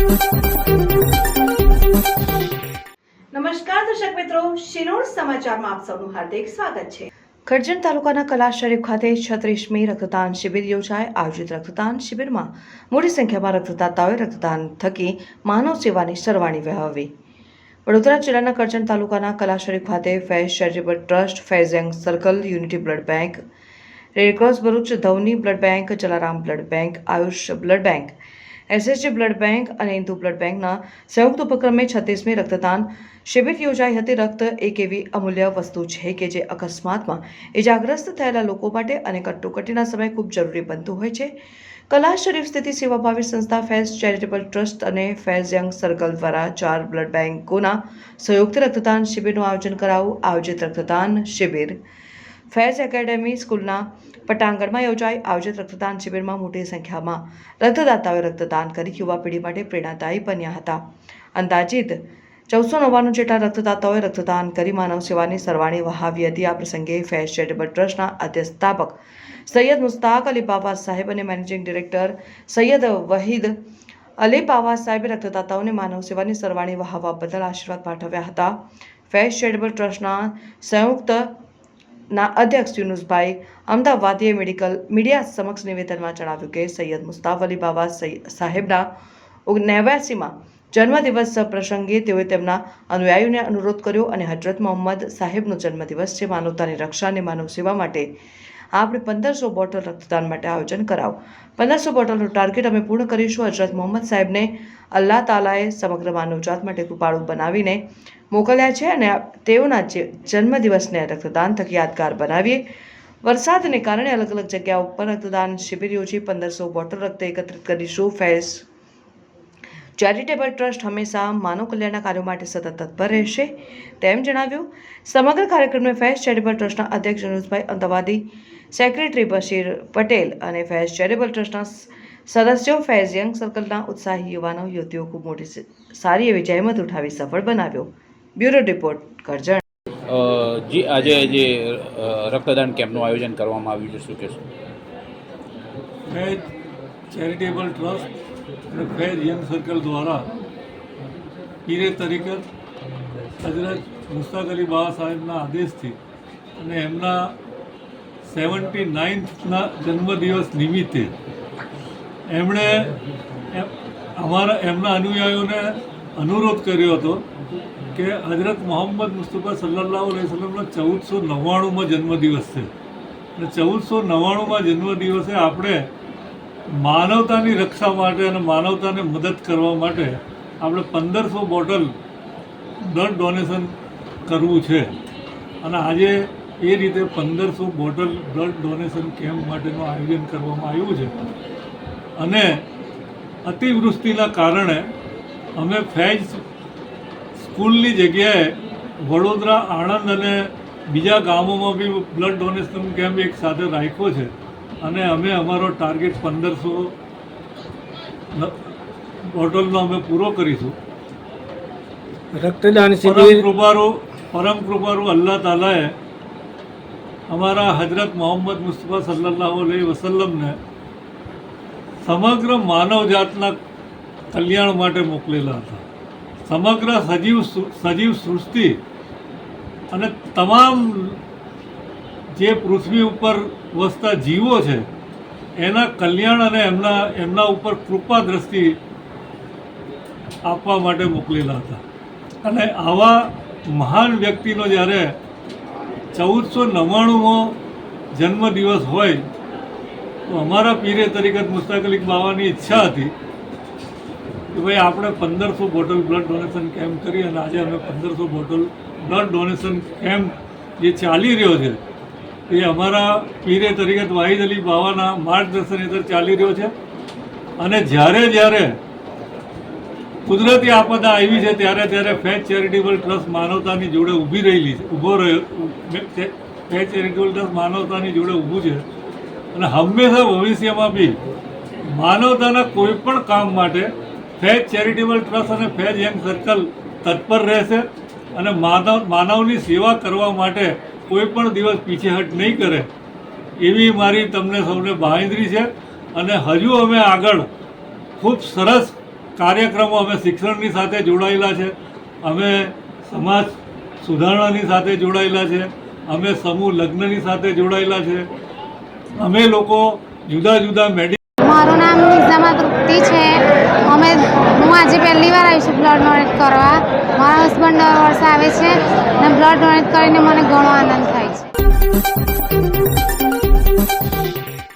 નમસ્કાર દર્શક મિત્રો, શિનોર સમાચારમાં આપ સૌનું હાર્દિક સ્વાગત છે। કરજણ તાલુકાના કલા શરીફ ખાતે 36મી રક્તદાન શિબિર યોજાઈ। આયોજિત રક્તદાન શિબિરમાં મોટી સંખ્યામાં રક્તદાતાઓએ રક્તદાન થકી માનવ સેવાની સરવાણી વહાવી। વડોદરા જિલ્લાના કરજણ તાલુકાના કલા શરીફ ખાતે Faiz charitable trust, Faiz young circle, unity blood bank, red cross Bharuch, Dhwani blood bank, Jalaram blood bank, Ayush blood bank, SSG blood bank અને હિન્દુ બ્લડ બેંકના સંયુક્ત ઉપક્રમે 36મી રક્તદાન શિબિર યોજાઈ હતી। રક્ત એક એવી અમૂલ્ય વસ્તુ છે કે જે અકસ્માતમાં ઇજાગ્રસ્ત થયેલા લોકો માટે અને કટોકટીના સમયે ખૂબ જરૂરી બનતું હોય છે। કલા શરીફ સ્થિત સેવાભાવી સંસ્થા ફેઝ ચેરિટેબલ ટ્રસ્ટ અને ફેઝ યંગ સર્કલ દ્વારા 4 બ્લડ બેંકોના સંયુક્ત રક્તદાન શિબિરનું આયોજન કરાયું। આયોજિત રક્તદાન શિબિર ફેઝ એકેડેમી સ્કૂલના પટાંગણમાં યોજાઈ। આયોજિત રક્તદાન શિબિરમાં મોટી સંખ્યામાં રક્તદાતાઓએ રક્તદાન કરી યુવા પેઢી માટે પ્રેરણાદાયી બન્યા હતા। અંદાજિત 1499 જેટલા રક્તદાતાઓએ રક્તદાન કરી માનવ સેવાની સરવાણી વહાવી હતી। આ પ્રસંગે ફેઝ ચેરિટેબલ ટ્રસ્ટના અધ્યક્ષતાપક સૈયદ મુસ્તાક અલી બાવા સાહેબ અને મેનેજિંગ ડિરેક્ટર સૈયદ વહીદ અલી બાવા સાહેબે રક્તદાતાઓને માનવ સેવાની સરવાણી વહાવવા બદલ આશીર્વાદ પાઠવ્યા હતા। ફેઝ ચેરિટેબલ ટ્રસ્ટના સંયુક્ત અધ્યક્ષ યુનુસભાઈ અમદાવાદીએ મીડિયા સમક્ષ નિવેદનમાં જણાવ્યું કે સૈયદ મુસ્તાક અલી બાવા સાહેબના 89માં જન્મદિવસ પ્રસંગે તેઓએ તેમના અનુયાયીઓને અનુરોધ કર્યો અને હજરત મોહમ્મદ સાહેબનો જન્મદિવસ છે। માનવતાની રક્ષા અને માનવ સેવા માટે આપણે 1500 બોટલ રક્તદાન માટે આયોજન કરાવ। 1500 બોટલનું ટાર્ગેટ અમે પૂર્ણ કરીશું। હજરત મોહમ્મદ સાહેબને અલ્લાહ તાલાએ સમગ્ર માનવજાત માટે કૃપાળુ બનાવીને મોકલ્યા છે અને તેઓના જન્મદિવસને રક્તદાન થકી યાદગાર બનાવીએ। વરસાદને કારણે અલગ અલગ જગ્યાઓ પર રક્તદાન શિબિર યોજી 1500 બોટલ રક્ત એકત્રિત કરીશું। ફેઝ ચેરિટેબલ ટ્રસ્ટ હંમેશા માનવ કલ્યાણના કાર્યો માટે સતત તત્પર રહેશે તેમ જણાવ્યું। સમગ્ર કાર્યક્રમને ફેઝ ચેરિટેબલ ટ્રસ્ટના અધ્યક્ષ યુનુસભાઈ અમદાવાદી, સેક્રેટરી બશીર પટેલ અને ફેઝ ચેરિટેબલ ટ્રસ્ટના સદસ્યો, ફેઝ યંગ સર્કલના ઉત્સાહી યુવાનો યુવતીઓ ખૂબ મોટી સારી એવી જહેમત ઉઠાવી સફળ બનાવ્યો। Bureau report, Karjan. જી, આજે જે રક્તદાન કેમ્પનું આયોજન કરવામાં આવ્યું છે, શું કહેશો? ફેઝ ચેરિટેબલ ટ્રસ્ટ અને ફેઝ યંગ સર્કલ દ્વારા પીરે તરીકત હજરત મુસ્તાક અલી બાવા સાહેબના આદેશથી અને એમના 79ના જન્મદિવસ નિમિત્તે એમણે એમના અનુયાયીઓને અનુરોધ કર્યો હતો કે હજરત મોહમ્મદ મુસ્તફા સલ્લલ્લાહુ અલૈહિ વસલ્લમનો 1499માં જન્મદિવસ છે અને 1499માં જન્મદિવસે આપણે માનવતાની રક્ષા માટે અને માનવતાને મદદ કરવા માટે આપણે 1500 બોટલ બ્લડ ડોનેશન કરવું છે અને આજે એ રીતે 1500 બોટલ બ્લડ ડોનેશન કેમ્પ માટેનું આયોજન કરવામાં આવ્યું છે। અને અતિવૃષ્ટિના કારણે અમે ફેઝ સ્કૂલની જગ્યાએ વડોદરા, આણંદ અને બીજા ગામોમાં બી બ્લડ ડોનેશન કેમ્પ એક સાથે રાખ્યો છે અને અમે અમારો ટાર્ગેટ 1500 બોટલનો અમે પૂરો કરીશું। રક્તદાન પરમ કૃપાળુ અલ્લાહ તાલાએ અમારા હજરત મોહમ્મદ મુસ્તફા સલ્લલ્લાહુ અલૈહિ વસલ્લમને સમગ્ર માનવજાતના કલ્યાણ માટે મોકલેલા હતા। સમગ્ર સજીવ સૃષ્ટિ અને તમામ જે પૃથ્વી ઉપર વસતા જીવો છે એના કલ્યાણ અને એમના ઉપર કૃપા દ્રષ્ટિ આપવા માટે મોકલેલા હતા। અને આવા મહાન વ્યક્તિનો જ્યારે 1499મો જન્મદિવસ હોય તો અમારા પીરે તરીકત મુસ્તાક અલી બાવાની ઈચ્છા હતી કે ભાઈ આપણે 1500 બોટલ બ્લડ ડોનેશન કેમ્પ કરી અને આજે અમે 1500 બોટલ બ્લડ ડોનેશન કેમ્પ જે ચાલી રહ્યો છે એ અમારા પીરે તરીકત વાહિદ અલી બાવાના માર્ગદર્શન હેઠળ ચાલી રહ્યો છે। અને જ્યારે કુદરતી આપદા આવી છે ત્યારે ફેઝ ચેરિટેબલ ટ્રસ્ટ માનવતાની જોડે ઊભી રહેલી છે, ફેઝ ચેરિટેબલ ટ્રસ્ટ માનવતાની જોડે ઊભું છે અને હંમેશા ભવિષ્યમાં બી માનવતાના કોઈ પણ કામ માટે ફેઝ ચેરિટેબલ ટ્રસ્ટ અને ફેઝ યંગ સર્કલ તત્પર રહેશે અને માનવની સેવા કરવા માટે કોઈ પણ દિવસ પીછેહટ નહીં કરે એવી મારી તમને સૌને બાંહેધરી છે। અને હજુ અમે આગળ ખૂબ સરસ કાર્યક્રમો અમે શિક્ષણની સાથે જોડાયેલા છે, અમે સમાજ સુધારણાની સાથે જોડાયેલા છે, અમે સમૂહ લગ્નની સાથે જોડાયેલા છે, અમે લોકો જુદા જુદા મારું નામ નિઝામા તૃપ્તિ છે. હું આજે પહેલી વાર આવી છું બ્લડ ડોનેટ કરવા. મારા હસબન્ડ દર વર્ષે આવે છે અને બ્લડ ડોનેટ કરીને મને ઘણો આનંદ થાય છે.